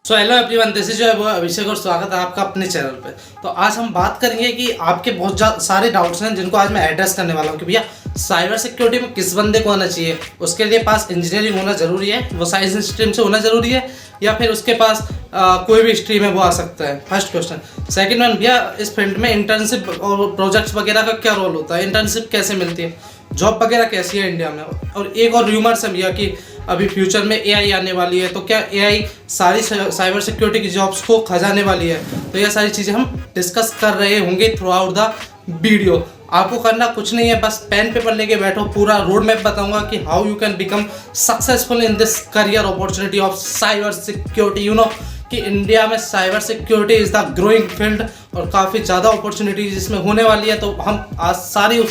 So hello everyone, this is your Abhishek और स्वागत है आपका अपने चैनल पे। तो आज हम बात करेंगे कि आपके बहुत सारे डाउट्स हैं जिनको आज मैं एड्रेस करने वाला हूँ कि भैया साइबर सिक्योरिटी में किस बंदे को आना चाहिए। उसके लिए पास इंजीनियरिंग होना ज़रूरी है, वो साइंस स्ट्रीम से होना ज़रूरी है, या फिर उसके पास कोई भी स्ट्रीम है वो आ सकता है। First question. सेकंड वन, भैया इस फील्ड में इंटर्नशिप और प्रोजेक्ट्स वगैरह का क्या रोल होता है, इंटर्नशिप कैसे मिलती है, जॉब वगैरह कैसी है इंडिया में। और एक और र्यूमर्स है भैया कि अभी फ्यूचर में एआई आने वाली है, तो क्या एआई सारी साइबर सिक्योरिटी की जॉब्स को खा जाने वाली है। तो ये सारी चीज़ें हम डिस्कस कर रहे होंगे थ्रू आउट द वीडियो। आपको करना कुछ नहीं है, बस पेन पेपर लेके बैठो, पूरा रोड मैप बताऊंगा कि how you can become successful in this career opportunity of cyber security. You know कि इंडिया में cyber security is the growing field और काफ़ी ज़्यादा अपॉर्चुनिटीज इसमें होने वाली है। तो हम आज सारी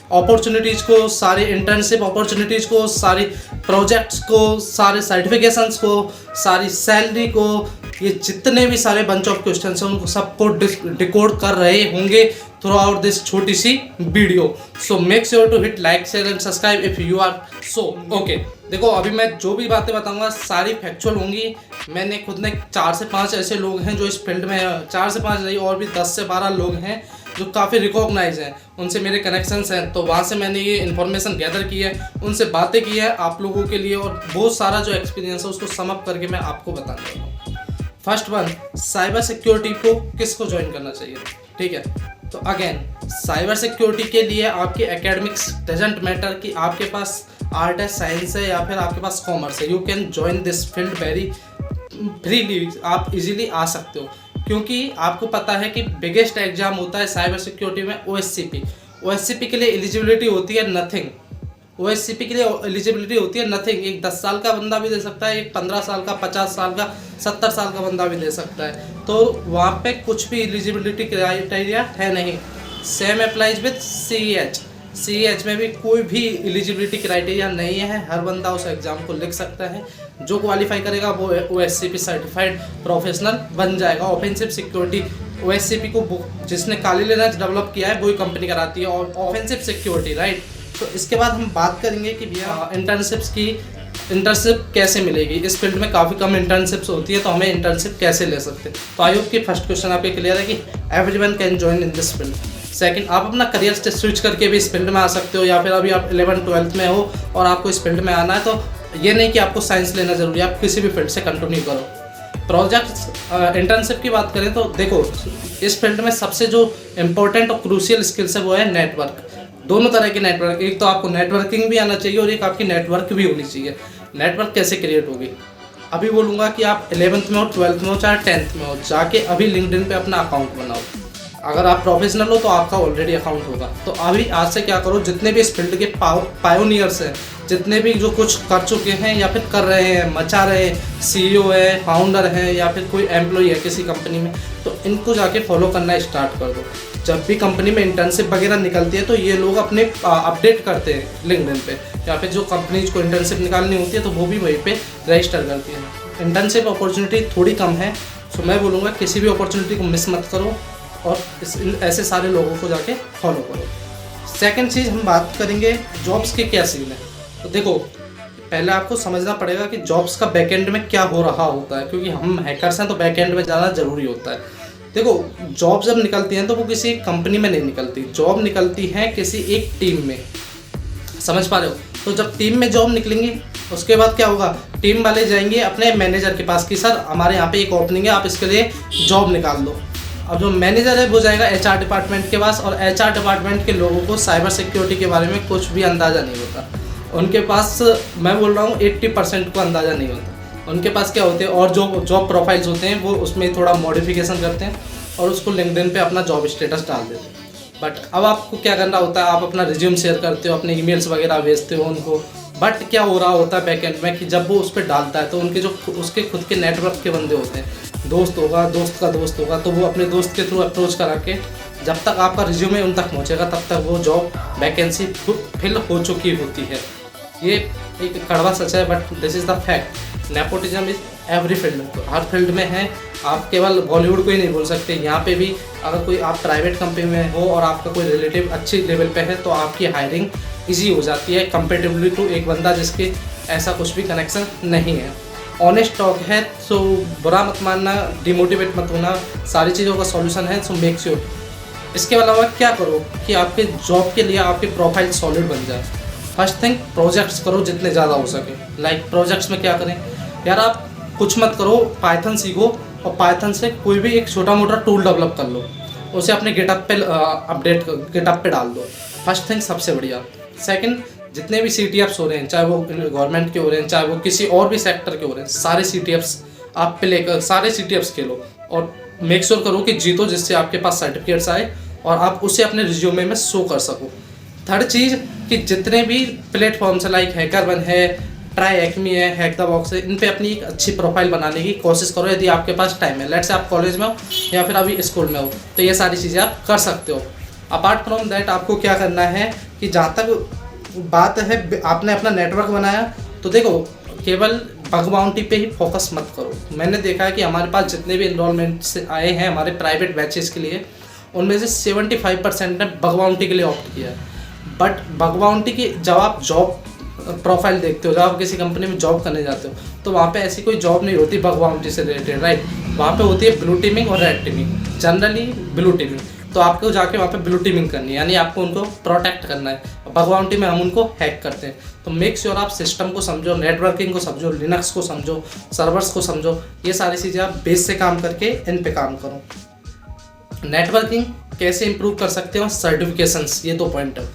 अपॉर्चुनिटीज़ को, सारी इंटर्नशिप अपॉर्चुनिटीज़ को, सारी प्रोजेक्ट्स को, सारे सर्टिफिकेशंस को, सारी सैलरी को, ये जितने भी सारे बंच ऑफ क्वेश्चन हैं उनको सबको डिकोड कर रहे होंगे थ्रू आउट दिस छोटी सी video. So make sure to hit like, share and subscribe if you are so okay. देखो, अभी मैं जो भी बातें बताऊंगा सारी फैक्चुअल होंगी। मैंने खुद ने 4 से 5 ऐसे लोग हैं जो इस फील्ड में, 4 से 5 नहीं और भी 10 से 12 लोग हैं जो काफ़ी रिकॉग्नाइज हैं, उनसे मेरे कनेक्शंस हैं। तो वहाँ से मैंने ये इन्फॉर्मेशन गैदर की है, उनसे बातें की है आप लोगों के लिए, और बहुत सारा जो एक्सपीरियंस है उसको सम अप करके मैं आपको बताने वाला हूँ। फर्स्ट वन, साइबर सिक्योरिटी को किसको ज्वाइन करना चाहिए। ठीक है, तो अगेन साइबर सिक्योरिटी के लिए आपके एकेडमिक्स डजेंट मैटर कि आपके पास आर्ट है, साइंस है, या फिर आपके पास कॉमर्स है। You can join this field very freely, आप इजीली आ सकते हो, क्योंकि आपको पता है कि बिगेस्ट एग्जाम होता है साइबर सिक्योरिटी में OSCP। OSCP के लिए एलिजिबिलिटी होती है नथिंग। OSCP के लिए एलिजिबिलिटी होती है नथिंग। एक 10 साल का बंदा भी दे सकता है, एक 15 साल का, 50 साल का, 70 साल का बंदा भी दे सकता है। तो वहाँ पे कुछ भी एलिजिबिलिटी क्राइटेरिया है नहीं। सेम अप्लाइज विद CEH में भी कोई भी एलिजिबिलिटी क्राइटेरिया नहीं है, हर बंदा उस एग्ज़ाम को लिख सकता है। जो क्वालिफाई करेगा वो OSCP सर्टिफाइड प्रोफेशनल बन जाएगा। ऑफेंसिव सिक्योरिटी OSCP को जिसने काली लिनक्स डेवलप किया है वही कंपनी कराती है, और ऑफेंसिव सिक्योरिटी, राइट। तो इसके बाद हम बात करेंगे कि भैया इंटर्नशिप्स की इंटर्नशिप कैसे मिलेगी। इस फील्ड में काफ़ी कम इंटर्नशिप्स होती है, तो हमें इंटर्नशिप कैसे ले सकते हैं। तो आई होप कि फर्स्ट क्वेश्चन आपके क्लियर है कि everyone can join in this field. Second, आप अपना करियर स्विच करके भी इस फील्ड में आ सकते हो, या फिर अभी आप 11th-12th में हो और आपको इस फील्ड में आना है, तो ये नहीं कि आपको साइंस लेना ज़रूरी है, आप किसी भी फील्ड से कंटिन्यू करो। प्रोजेक्ट्स इंटर्नशिप की बात करें तो देखो, इस फील्ड में सबसे जो इम्पोर्टेंट और क्रूशियल स्किल्स है वो है नेटवर्क। दोनों तरह की नेटवर्क, एक तो आपको नेटवर्किंग भी आना चाहिए और एक आपकी नेटवर्क भी होनी चाहिए। नेटवर्क कैसे क्रिएट होगी, अभी बोलूँगा कि आप 11th में हो, 12th में हो, चाहे 10th में हो, जाके अभी लिंक्डइन पे अपना अकाउंट बनाओ। अगर आप प्रोफेशनल हो तो आपका ऑलरेडी अकाउंट होगा। तो अभी आज से क्या करो, जितने भी इस फील्ड के पायोनियर्स हैं, जितने भी जो कुछ कर चुके हैं या फिर कर रहे हैं, मचा रहे हैं, CEO है, फाउंडर है, या फिर कोई एम्प्लॉई है किसी कंपनी में, तो इनको जाके फॉलो करना स्टार्ट कर दो। जब भी कंपनी में इंटर्नशिप वगैरह निकलती है तो ये लोग अपने अपडेट करते हैं लिंक्डइन पे, या फिर जो कंपनीज को इंटर्नशिप निकालनी होती है तो वो भी वहीं पे रजिस्टर करती है। इंटर्नशिप अपॉर्चुनिटी थोड़ी कम है, तो मैं बोलूँगा किसी भी अपॉर्चुनिटी को मिस मत करो और ऐसे सारे लोगों को जाके फॉलो करो। सेकंड चीज़, हम बात करेंगे जॉब्स के क्या सीन है। तो देखो, पहले आपको समझना पड़ेगा कि जॉब्स का बैकएंड में क्या हो रहा होता है, क्योंकि हम हैकर्स हैं तो बैकएंड में जाना ज़रूरी होता है। देखो, जॉब जब निकलती हैं तो वो किसी कंपनी में नहीं निकलती, जॉब निकलती है किसी एक टीम में। समझ पा रहे हो। तो जब टीम में जॉब निकलेंगी उसके बाद क्या होगा, टीम वाले जाएंगे अपने मैनेजर के पास कि सर हमारे यहाँ पे एक ओपनिंग है, आप इसके लिए जॉब निकाल दो। अब जो मैनेजर है वो जाएगा HR डिपार्टमेंट के पास, और HR डिपार्टमेंट के लोगों को साइबर सिक्योरिटी के बारे में कुछ भी अंदाज़ा नहीं होता। उनके पास, मैं बोल रहा हूँ 80% को अंदाज़ा नहीं होता। उनके पास क्या होते हैं, और जो जॉब प्रोफाइल्स होते हैं वो उसमें थोड़ा मॉडिफिकेशन करते हैं और उसको लिंक्डइन पे अपना जॉब स्टेटस डाल देते हैं। बट अब आपको क्या करना होता है, आप अपना रिज्यूम शेयर करते हो, अपने ईमेल्स वगैरह भेजते हो उनको। बट क्या हो रहा होता है बैकएंड में कि जब वो उस पर डालता है तो उनके जो उसके खुद के नेटवर्क के बंदे होते हैं, दोस्त होगा, दोस्त का दोस्त होगा, तो वो अपने दोस्त के थ्रू अप्रोच करा के जब तक आपका रिज्यूमे उन तक पहुँचेगा तब तक वो जॉब वैकेंसी फिल हो चुकी होती है। ये एक कड़वा सच है, but this is the fact. Nepotism is every field, her field में है। आप केवल बॉलीवुड को ही नहीं बोल सकते, यहाँ पे भी अगर कोई आप प्राइवेट कंपनी में हो और आपका कोई रिलेटिव अच्छी लेवल पे है तो आपकी हायरिंग इजी हो जाती है कंपेरेटिवली टू एक बंदा जिसके ऐसा कुछ भी कनेक्शन नहीं है। ऑनेस्ट टॉक है, सो बुरा मत मानना, डिमोटिवेट मत होना, सारी चीज़ों का सॉल्यूशन है, सो मेक श्योर। इसके अलावा क्या करो कि आपके जॉब के लिए आपकी प्रोफाइल सॉलिड बन जाए। फर्स्ट थिंग, प्रोजेक्ट्स करो जितने ज़्यादा हो सके। लाइक प्रोजेक्ट्स में क्या करें यार, आप कुछ मत करो, पाइथन सीखो और पाइथन से कोई भी एक छोटा मोटा टूल डेवलप कर लो, उसे अपने गिटहब पे गिटहब पे डाल दो। फर्स्ट थिंग सबसे बढ़िया। सेकंड, जितने भी CTFs हो रहे हैं, चाहे वो गवर्नमेंट के हो रहे हैं, चाहे वो किसी और भी सेक्टर के हो रहे हैं, सारे CTFs आप पे लेकर सारे CTFs खेलो और मेक श्योर करो कि जीतो, जिससे आपके पास सर्टिफिकेट्स आए और आप उसे अपने रिज्यूमे में शो कर सको। थर्ड चीज़ कि जितने भी प्लेटफॉर्म्स है, लाइक हैकरवन है, ट्राई एक्मी है, हैक द बॉक्स है, इन पे अपनी एक अच्छी प्रोफाइल बनाने की कोशिश करो यदि आपके पास टाइम है। लेट्स से आप कॉलेज में हो या फिर अभी स्कूल में हो, तो ये सारी चीज़ें आप कर सकते हो। अपार्ट फ्रॉम दैट आपको क्या करना है कि जहाँ तक बात है आपने अपना नेटवर्क बनाया, तो देखो केवल बग बाउंटी पे ही फोकस मत करो। मैंने देखा है कि हमारे पास जितने भी इनरोलमेंट से आए हैं हमारे प्राइवेट बैचेस के लिए, उनमें से 75% ने बग बाउंटी के लिए ऑप्ट किया है। बट बग बाउंटी की जब आप जॉब प्रोफाइल देखते हो, जब आप किसी कंपनी में जॉब करने जाते हो, तो वहाँ पे ऐसी कोई जॉब नहीं होती बग बाउंटी से रिलेटेड, राइट। वहाँ पे होती है ब्लू टीमिंग और red teeming, generally blue teeming. तो आपको जाके वहाँ पे ब्लू टीमिंग करनी है, यानी आपको उनको प्रोटेक्ट करना है। बग बाउंटी में हम उनको हैक करते हैं। तो मेक श्योर आप सिस्टम को समझो, नेटवर्किंग को समझो, लिनक्स को समझो, सर्वर्स को समझो, ये सारी चीज़ें आप बेस से काम करके इन पे काम करो। नेटवर्किंग कैसे इंप्रूव कर सकते हो, सर्टिफिकेशंस, ये 2 पॉइंट है।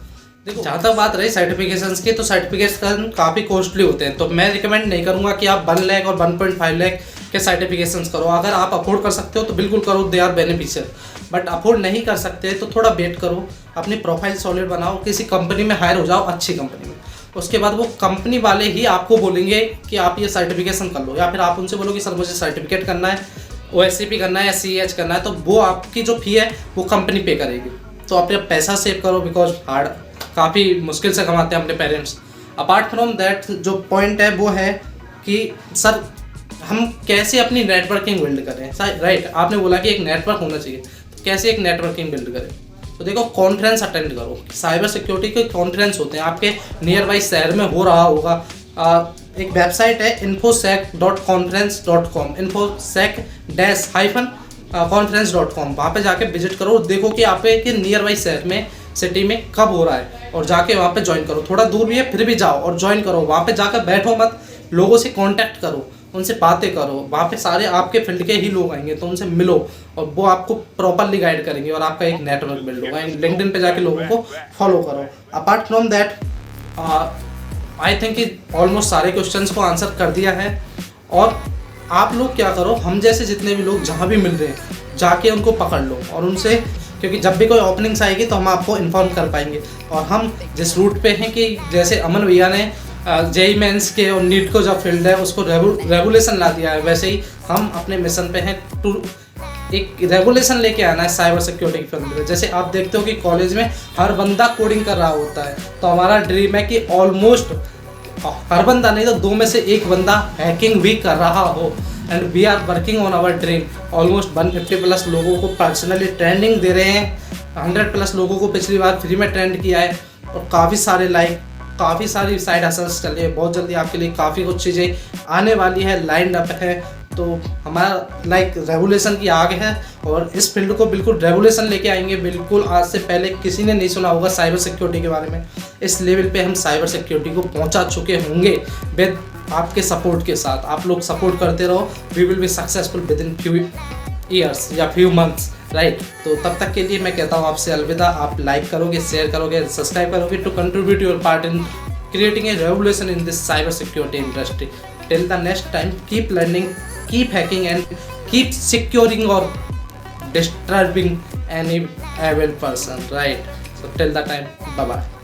देखो जहाँ तक बात रही सर्टिफिकेशंस की, तो सर्टिफिकेशन काफ़ी कॉस्टली होते हैं, तो मैं रिकमेंड नहीं करूँगा कि आप 1 लाख और 1.5 लाख के सर्टिफिकेशंस करो। अगर आप अफोर्ड कर सकते हो तो बिल्कुल करो, they are beneficial. But afford नहीं कर सकते तो थोड़ा वेट करो, अपनी प्रोफाइल सॉलिड बनाओ, किसी कंपनी में हायर हो जाओ, अच्छी कंपनी में। उसके बाद वो कंपनी वाले ही आपको बोलेंगे कि आप ये सर्टिफिकेशन कर लो, या फिर आप उनसे बोलो कि सर मुझे सर्टिफिकेट करना है, OSCP करना है या CH करना है, तो वो आपकी जो फ़ी है वो कंपनी पे करेगी। तो आप पैसा सेव करो, बिकॉज हार्ड काफ़ी मुश्किल से कमाते हैं अपने पेरेंट्स। अपार्ट फ्रॉम दैट जो पॉइंट है वो है कि सर हम कैसे अपनी नेटवर्किंग बिल्ड करें, राइट। आपने बोला कि एक नेटवर्क होना चाहिए, तो कैसे एक नेटवर्किंग बिल्ड करें। तो देखो कॉन्फ्रेंस अटेंड करो, साइबर सिक्योरिटी के कॉन्फ्रेंस होते हैं, आपके नियर बाई शहर में हो रहा होगा। एक वेबसाइट है infosec.conference.com, infosec-conference.com, वहाँ पे जाके विजिट करो, देखो कि आपके नियर बाई शहर में, सिटी में कब हो रहा है, और जाके वहाँ पे ज्वाइन करो। थोड़ा दूर भी है फिर भी जाओ और ज्वाइन करो। वहाँ पे जाकर बैठो मत, लोगों से कांटेक्ट करो, उनसे बातें करो। वहाँ पे सारे आपके फील्ड के ही लोग आएंगे, तो उनसे मिलो और वो आपको प्रॉपरली गाइड करेंगे और आपका एक नेटवर्क बिल्ड होगा। लिंक्डइन पे जाके लोगों को फॉलो करो। Apart from that I think कि ऑलमोस्ट सारे क्वेश्चंस को आंसर कर दिया है। और आप लोग क्या करो, हम जैसे जितने भी लोग जहाँ भी मिल रहे हैं जाके उनको पकड़ लो और उनसे, क्योंकि जब भी कोई ओपनिंग्स आएगी तो हम आपको इन्फॉर्म कर पाएंगे। और हम जिस रूट पे हैं कि जैसे अमन भैया ने JEE मेंस के और नीट को जो फील्ड है उसको रेगुलेशन ला दिया है, वैसे ही हम अपने मिशन पे हैं टू एक रेगुलेशन लेके आना है साइबर सिक्योरिटी के फील्ड में। जैसे आप देखते हो कि कॉलेज में हर बंदा कोडिंग कर रहा होता है, तो हमारा ड्रीम है कि ऑलमोस्ट हर बंदा नहीं तो 2 में से 1 बंदा हैकिंग भी कर रहा हो। And we are working on our dream. Almost 150+ लोगों को पर्सनली ट्रेनिंग दे रहे हैं, 100+ लोगों को पिछली बार फ्री में ट्रेंड किया है, और काफ़ी सारी साइड हसल्स चल रही है। बहुत जल्दी आपके लिए काफ़ी कुछ चीज़ें आने वाली है, लाइंड अप है। तो हमारा रेगुलेशन की आग है और इस फील्ड को बिल्कुल रेगुलेशन लेके आएंगे। बिल्कुल आज से पहले किसी ने नहीं सुना होगा साइबर सिक्योरिटी के बारे में। इस लेवल पे हम साइबर सिक्योरिटी को पहुंचा चुके होंगे विद आपके सपोर्ट के साथ। आप लोग सपोर्ट करते रहो, we will be successful within few years या फ्यू मंथ्स, राइट। तो तब तक के लिए मैं कहता हूँ आपसे अलविदा। आप लाइक करोगे, शेयर करोगे, सब्सक्राइब करोगे to contribute your part in creating a revolution in this cyber security industry. Till the next time, keep learning, keep hacking, and keep securing or disturbing any evil person, right? So till that time, bye bye.